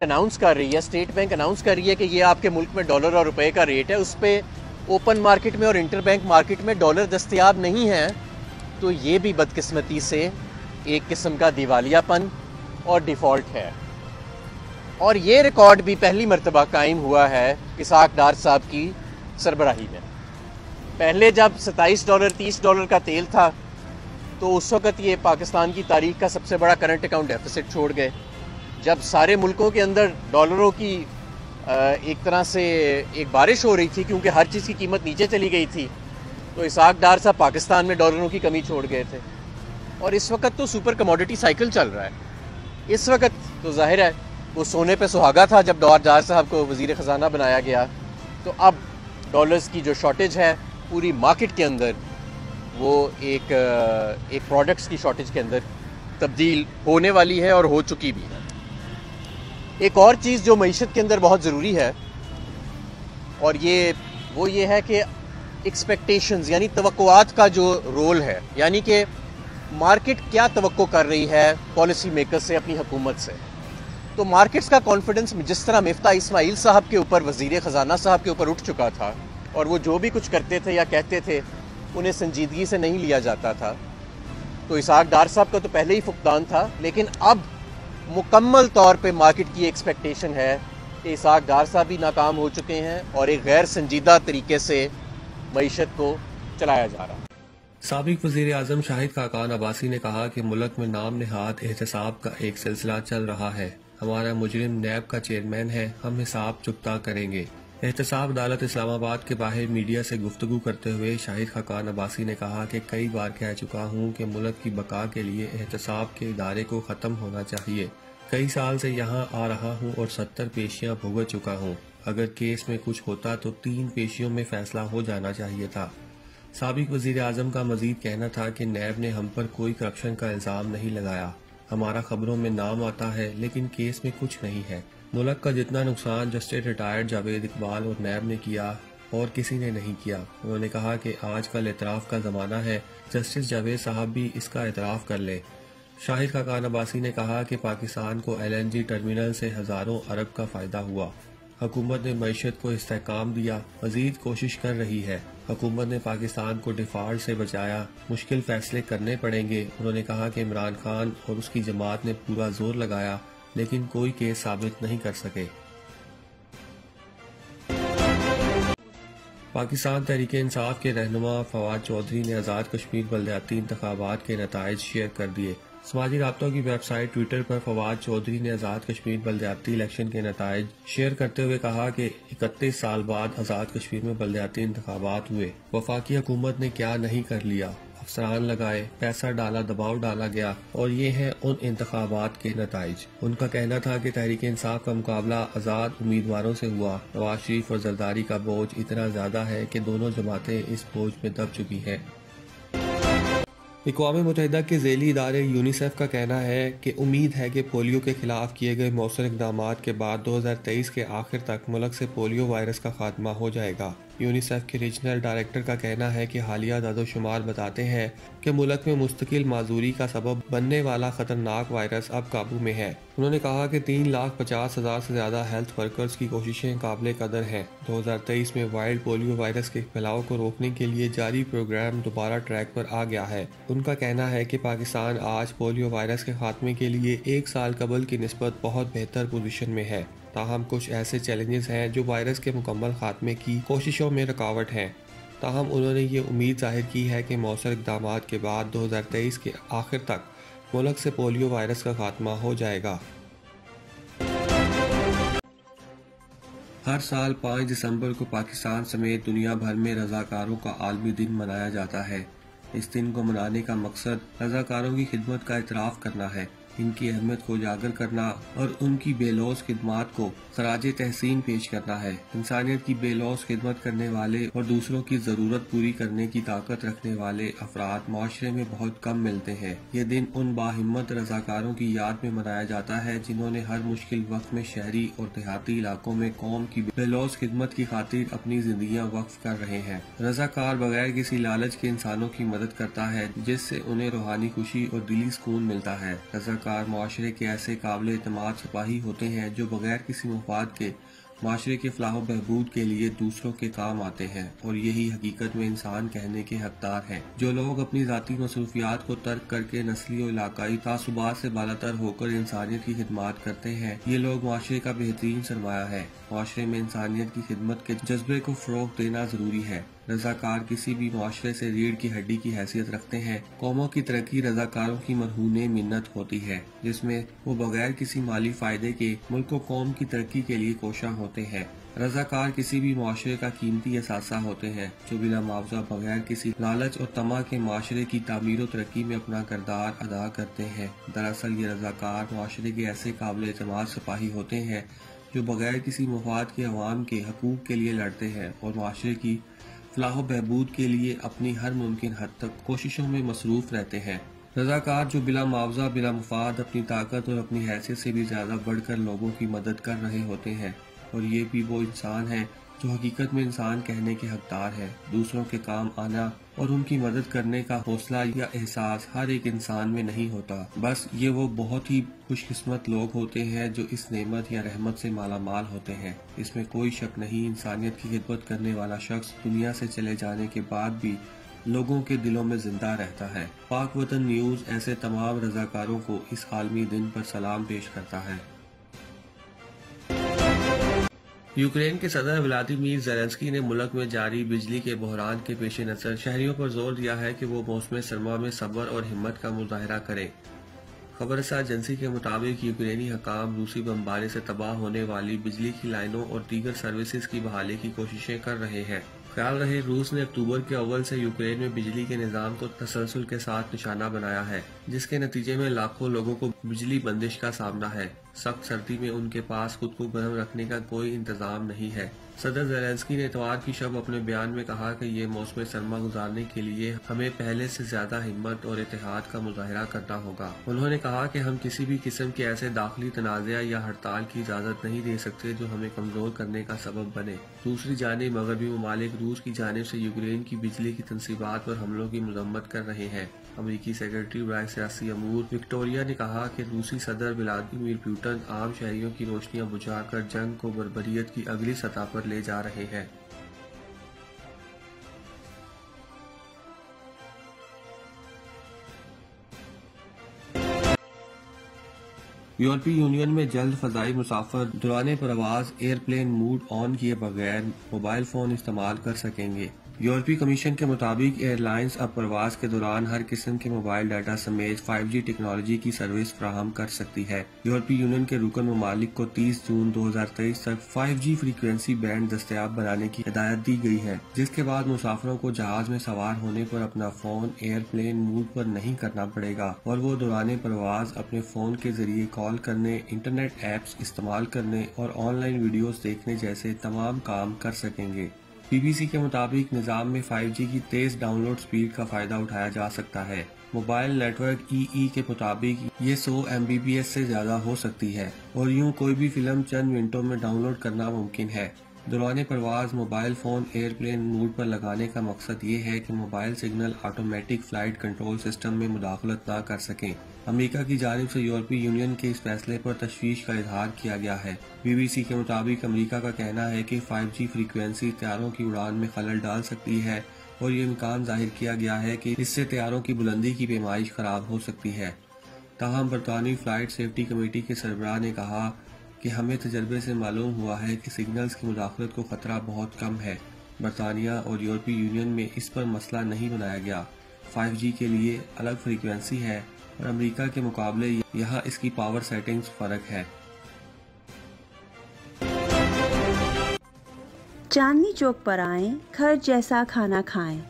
Announce कर रही है, स्टेट बैंक अनाउंस कर रही है कि ये आपके मुल्क में डॉलर और रुपए का रेट है, उस पर ओपन मार्केट में और इंटर बैंक मार्केट में डॉलर दस्तयाब नहीं है, तो ये भी बदकिस्मती से एक किस्म का दिवालियापन और डिफ़ॉल्ट है। और ये रिकॉर्ड भी पहली मरतबा कायम हुआ है इसहाक डार साहब की सरबराही में। पहले जब $27 $30 का तेल था तो उस वक़्त ये पाकिस्तान की तारीख का सबसे बड़ा करंट अकाउंट डेफिसिट छोड़ गए। जब सारे मुल्कों के अंदर डॉलरों की एक तरह से एक बारिश हो रही थी, क्योंकि हर चीज़ की कीमत नीचे चली गई थी, तो इसहाक डार साहब पाकिस्तान में डॉलरों की कमी छोड़ गए थे। और इस वक्त तो सुपर कमोडिटी साइकिल चल रहा है। इस वक्त तो जाहिर है वो सोने पे सुहागा था जब डार साहब को वज़ीर ख़जाना बनाया गया, तो अब डॉलर्स की जो शॉर्टेज है पूरी मार्केट के अंदर, वो एक प्रोडक्ट्स की शॉर्टेज के अंदर तब्दील होने वाली है और हो चुकी भी है। एक और चीज़ जो मईशत के अंदर बहुत ज़रूरी है, और ये है कि एक्सपेक्टेशंस यानी तवक्कुआत का जो रोल है, यानी कि मार्केट क्या तवक्को कर रही है पॉलिसी मेकर्स से, अपनी हुकूमत से। तो मार्केट्स का कॉन्फिडेंस जिस तरह मिफ्ता इस्माइल साहब के ऊपर, वज़ीर ख़जाना साहब के ऊपर उठ चुका था, और वो जो भी कुछ करते थे या कहते थे उन्हें संजीदगी से नहीं लिया जाता था, तो इसहाक डार साहब का तो पहले ही फुकदान था। लेकिन अब मुकम्मल तौर पे मार्केट की एक्सपेक्टेशन है कि इसहाक डार साहब भी नाकाम हो चुके हैं और एक गैर संजीदा तरीके से मईशत को चलाया जा रहा है। साबिक वज़ीर आज़म शाहिद खाकान अब्बासी ने कहा कि मुल्क में नाम नहाद एहतसाब का एक सिलसिला चल रहा है। हमारा मुजरिम नैब का चेयरमैन है, हम हिसाब चुकता करेंगे। एहतसाब अदालत इस्लामाबाद के बाहर मीडिया से गुफ्तगू करते हुए शाहिद खाकान अब्बासी ने कहा कि कई बार कह चुका हूँ कि मुल्क की बका के लिए एहतसाब के इदारे को ख़त्म होना चाहिए। कई साल से यहाँ आ रहा हूँ और 70 पेशियाँ भुगत चुका हूँ। अगर केस में कुछ होता तो 3 पेशियों में फैसला हो जाना चाहिए था। साबिक वज़ीर आज़म का मजीद कहना था कि नैब ने हम पर कोई करप्शन का इल्ज़ाम नहीं लगाया। हमारा खबरों में नाम आता है लेकिन केस में कुछ नहीं है। मुल्क का जितना नुकसान जस्टिस रिटायर्ड जावेद इकबाल और नैब ने किया और किसी ने नहीं किया। उन्होंने कहा कि आजकल एतराफ़ का ज़माना है, जस्टिस जावेद साहब भी इसका एतराफ़ कर ले। शाहिद खाकान अब्बासी ने कहा कि पाकिस्तान को LNG टर्मिनल से हज़ारों अरब का फ़ायदा हुआ। हुकूमत ने मईशत को इस्तेहकाम दिया, मज़ीद कोशिश कर रही है। हुकूमत ने पाकिस्तान को डिफ़ॉल्ट से बचाया, मुश्किल फैसले करने पड़ेंगे। उन्होंने कहा कि इमरान खान और उसकी जमात ने पूरा जोर लगाया लेकिन कोई केस साबित नहीं कर सके। पाकिस्तान तहरीक इंसाफ के रहनुमा फवाद चौधरी ने आज़ाद कश्मीर बल्दियाती इंतखाबात के नताइज शेयर कर दिए। समाजी राब्तों की वेबसाइट ट्विटर पर फवाद चौधरी ने आज़ाद कश्मीर बल्दियाती इलेक्शन के नताइज शेयर करते हुए कहा कि 31 साल बाद आज़ाद कश्मीर में बल्दियाती इंतखाबात हुए। वफाकी हुकूमत ने क्या नहीं कर लिया, अफसरान लगाए, पैसा डाला, दबाव डाला गया, और ये हैं उन इंतखाबात के नताइज। उनका कहना था कि तहरीक इंसाफ का मुकाबला आज़ाद उम्मीदवारों से हुआ। नवाज शरीफ और जरदारी का बोझ इतना ज्यादा है कि दोनों जमातें इस बोझ में दब चुकी हैं। अक़वाम मुत्तहिदा के ज़ैली इदारे यूनिसेफ का कहना है कि उम्मीद है कि पोलियो के खिलाफ किए गए मौसर इक़दामात के बाद 2023 के आखिर तक मुल्क से पोलियो वायरस का खात्मा हो जाएगा। यूनिसेफ के रीजनल डायरेक्टर का कहना है कि हालिया दादोशुमार बताते हैं कि मुल्क में मुस्तकिल माजूरी का सबब बनने वाला खतरनाक वायरस अब काबू में है। उन्होंने कहा कि 3,50,000 से ज्यादा हेल्थ वर्कर्स की कोशिशें काबिल कदर हैं। 2023 में वाइल्ड पोलियो वायरस के फैलाव को रोकने के लिए जारी प्रोग्राम दोबारा ट्रैक पर आ गया है। उनका कहना है कि पाकिस्तान आज पोलियो वायरस के खात्मे के लिए 1 साल कबल की निस्बत बहुत बेहतर पोजीशन में है। ताहम कुछ ऐसे चैलेंजेस हैं जो वायरस के मुकम्मल खात्मे की कोशिशों में रुकावट हैं। ताहम उन्होंने ये उम्मीद जाहिर की है कि मौसर इक़दामात के बाद 2023 के आखिर तक मुल्क से पोलियो वायरस का खात्मा हो जाएगा। हर साल 5 दिसंबर को पाकिस्तान समेत दुनिया भर में रज़ाकारों का आलमी दिन मनाया जाता है। इस दिन को मनाने का मकसद रज़ाकारों की खिदमत का इतराफ़ करना है, इनकी अहमियत को उजागर करना और उनकी बेलौस खिदमत को खराजे तहसीन पेश करना है। इंसानियत की बेलौस खिदमत करने वाले और दूसरों की ज़रूरत पूरी करने की ताकत रखने वाले अफराद माशरे में बहुत कम मिलते हैं। ये दिन उन बाहिम्मत रज़ाकारों की याद में मनाया जाता है जिन्होंने हर मुश्किल वक्त में शहरी और देहाती इलाकों में कौम की बेलौस खिदमत की खातिर अपनी जिंदगियां वक्फ कर रहे हैं। रज़ाकार बगैर किसी लालच के इंसानों की मदद करता है जिससे उन्हें रूहानी खुशी और दिली सुकून मिलता है। रज़ाकार رضاکار معاشرے کے ایسے قابل اعتماد سپاہی ہوتے ہیں جو بغیر کسی مفاد کے معاشرے کے فلاح و بہبود کے لیے دوسروں کے کام آتے ہیں، اور یہی حقیقت میں انسان کہنے کے حقدار ہیں۔ جو لوگ اپنی ذاتی مصروفیات کو ترک کر کے نسلی و علاقائی تعصبات سے بالاتر ہو کر انسانیت کی خدمات کرتے ہیں، یہ لوگ معاشرے کا بہترین سرمایہ ہے۔ معاشرے میں انسانیت کی خدمت کے جذبے کو فروغ دینا ضروری ہے۔ رضاکار کسی بھی معاشرے سے ریڑھ کی ہڈی کی حیثیت رکھتے ہیں۔ قوموں کی ترقی رضاکاروں کی مرہون منت ہوتی ہے، جس میں وہ بغیر کسی مالی فائدے کے ملک و قوم کی ترقی کے لیے کوشاں ہوتے ہیں۔ رضاکار کسی بھی معاشرے کا قیمتی اثاثہ ہوتے ہیں جو بلا معاوضہ بغیر کسی لالچ اور طمع کے معاشرے کی تعمیر و ترقی میں اپنا کردار ادا کرتے ہیں۔ دراصل یہ رضاکار معاشرے کے ایسے قابل اعتماد سپاہی ہوتے ہیں جو بغیر کسی مفاد کے عوام کے حقوق کے لیے لڑتے ہیں اور معاشرے کی فلاح و بہبود کے لیے اپنی ہر ممکن حد تک کوششوں میں مصروف رہتے ہیں۔ رضاکار جو بلا معاوضہ بلا مفاد اپنی طاقت اور اپنی حیثیت سے بھی زیادہ بڑھ کر لوگوں کی مدد کر رہے ہوتے ہیں، اور یہ بھی وہ انسان ہیں جو حقیقت میں انسان کہنے کے حقدار ہیں۔ دوسروں کے کام آنا اور ان کی مدد کرنے کا حوصلہ یا احساس ہر ایک انسان میں نہیں ہوتا، بس یہ وہ بہت ہی خوش قسمت لوگ ہوتے ہیں جو اس نعمت یا رحمت سے مالا مال ہوتے ہیں۔ اس میں کوئی شک نہیں، انسانیت کی خدمت کرنے والا شخص دنیا سے چلے جانے کے بعد بھی لوگوں کے دلوں میں زندہ رہتا ہے۔ پاک وطن نیوز ایسے تمام رضاکاروں کو اس عالمی دن پر سلام پیش کرتا ہے۔ یوکرین کے صدر ولادیمیر زیلنسکی نے ملک میں جاری بجلی کے بحران کے پیش نظر شہریوں پر زور دیا ہے کہ وہ موسم سرما میں صبر اور ہمت کا مظاہرہ کریں۔ خبر رساں ایجنسی کے مطابق یوکرینی حکام روسی بمباری سے تباہ ہونے والی بجلی کی لائنوں اور دیگر سروسز کی بحالی کی کوششیں کر رہے ہیں۔ خیال رہے روس نے اکتوبر کے اول سے یوکرین میں بجلی کے نظام کو تسلسل کے ساتھ نشانہ بنایا ہے، جس کے نتیجے میں لاکھوں لوگوں کو بجلی بندش کا سامنا ہے۔ سخت سردی میں ان کے پاس خود کو گرم رکھنے کا کوئی انتظام نہیں ہے۔ صدر زیلنسکی نے اتوار کی شب اپنے بیان میں کہا کہ یہ موسم سرما گزارنے کے لیے ہمیں پہلے سے زیادہ ہمت اور اتحاد کا مظاہرہ کرنا ہوگا۔ انہوں نے کہا کہ ہم کسی بھی قسم کے ایسے داخلی تنازع یا ہڑتال کی اجازت نہیں دے سکتے جو ہمیں کمزور کرنے کا سبب بنے۔ دوسری جانب مغربی ممالک روس کی جانب سے یوکرین کی بجلی کی تنصیبات پر حملوں کی مذمت کر رہے ہیں۔ امریکی سیکرٹری برائے سیاسی امور وکٹوریا نے کہا کہ روسی صدر ولادیمیر پوٹن عام شہریوں کی روشنیاں بجھا کر جنگ کو بربریت کی اگلی سطح پر لے جا رہے ہیں۔ یورپی یونین میں جلد فضائی مسافر دوران پرواز ایئر پلین موڈ آن کیے بغیر موبائل فون استعمال کر سکیں گے۔ یورپی کمیشن کے مطابق ایئر لائنز اب پرواز کے دوران ہر قسم کے موبائل ڈیٹا سمیت 5G ٹیکنالوجی کی سروس فراہم کر سکتی ہے۔ یورپی یونین کے رکن ممالک کو 30 جون 2023 تک 5G فریکوینسی بینڈ دستیاب بنانے کی ہدایت دی گئی ہے، جس کے بعد مسافروں کو جہاز میں سوار ہونے پر اپنا فون ایئر پلین موڈ پر نہیں کرنا پڑے گا، اور وہ دوران پرواز اپنے فون کے ذریعے کال کرنے، انٹرنیٹ ایپس استعمال کرنے اور آن لائن ویڈیوز دیکھنے جیسے تمام کام کر سکیں گے۔ بی بی سی کے مطابق نظام میں 5G کی تیز ڈاؤن لوڈ سپیڈ کا فائدہ اٹھایا جا سکتا ہے۔ موبائل نیٹ ورک ای کے مطابق یہ 100 Mbps سے زیادہ ہو سکتی ہے، اور یوں کوئی بھی فلم چند منٹوں میں ڈاؤن لوڈ کرنا ممکن ہے۔ دوران پرواز mobile phone airplane mode پر لگانے کا مقصد یہ ہے کہ mobile signal automatic flight control system میں مداخلت نہ کر سکیں۔ امریکہ کی جانب سے یورپی یونین کے اس فیصلے پر تشویش کا اظہار کیا گیا ہے۔ بی بی سی کے مطابق امریکہ کا کہنا ہے کہ 5G فریکوینسی طیاروں کی اڑان میں خلل ڈال سکتی ہے، اور یہ امکان ظاہر کیا گیا ہے کہ اس سے طیاروں کی بلندی کی پیمائش خراب ہو سکتی ہے۔ تاہم برطانوی فلائٹ سیفٹی کمیٹی کے سربراہ نے کہا کہ ہمیں تجربے سے معلوم ہوا ہے کہ سگنلز کی مداخلت کو خطرہ بہت کم ہے۔ برطانیہ اور یورپی یونین میں اس پر مسئلہ نہیں بنایا گیا۔ 5G کے لیے الگ فریکوینسی ہے، اور امریکہ کے مقابلے یہاں اس کی پاور سیٹنگز فرق ہے۔ چاندنی چوک پر آئیں، گھر جیسا کھانا کھائیں۔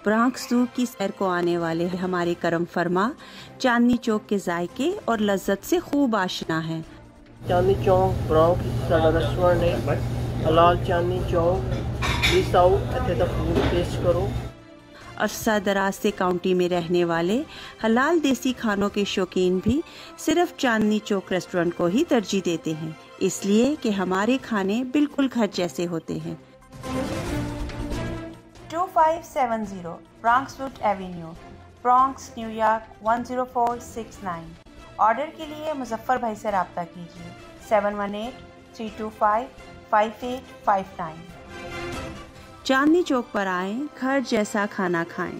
برانکس زو کی سیر کو آنے والے ہمارے کرم فرما چاندنی چوک کے ذائقے اور لذت سے خوب آشنا ہیں۔ چاندنی چوک برانکس ساڈا ریسٹورینٹ ہے، حلال چاندنی چوک، پلیز آؤ اتنے دا فوڈ ٹیسٹ کرو۔ اور سر دراز سے کاؤنٹی میں رہنے والے حلال دیسی کھانوں کے شوقین بھی صرف چاندنی چوک ریسٹورنٹ کو ہی ترجیح دیتے ہیں، اس لیے کہ ہمارے کھانے بالکل گھر جیسے ہوتے ہیں۔ 2570 Bronxwood Avenue, Bronx, New York 10469۔ Order کے لیے مظفر بھائی سے رابطہ کیجیے 718-325-5859۔ چاندنی چوک پر آئیں، گھر جیسا کھانا کھائیں۔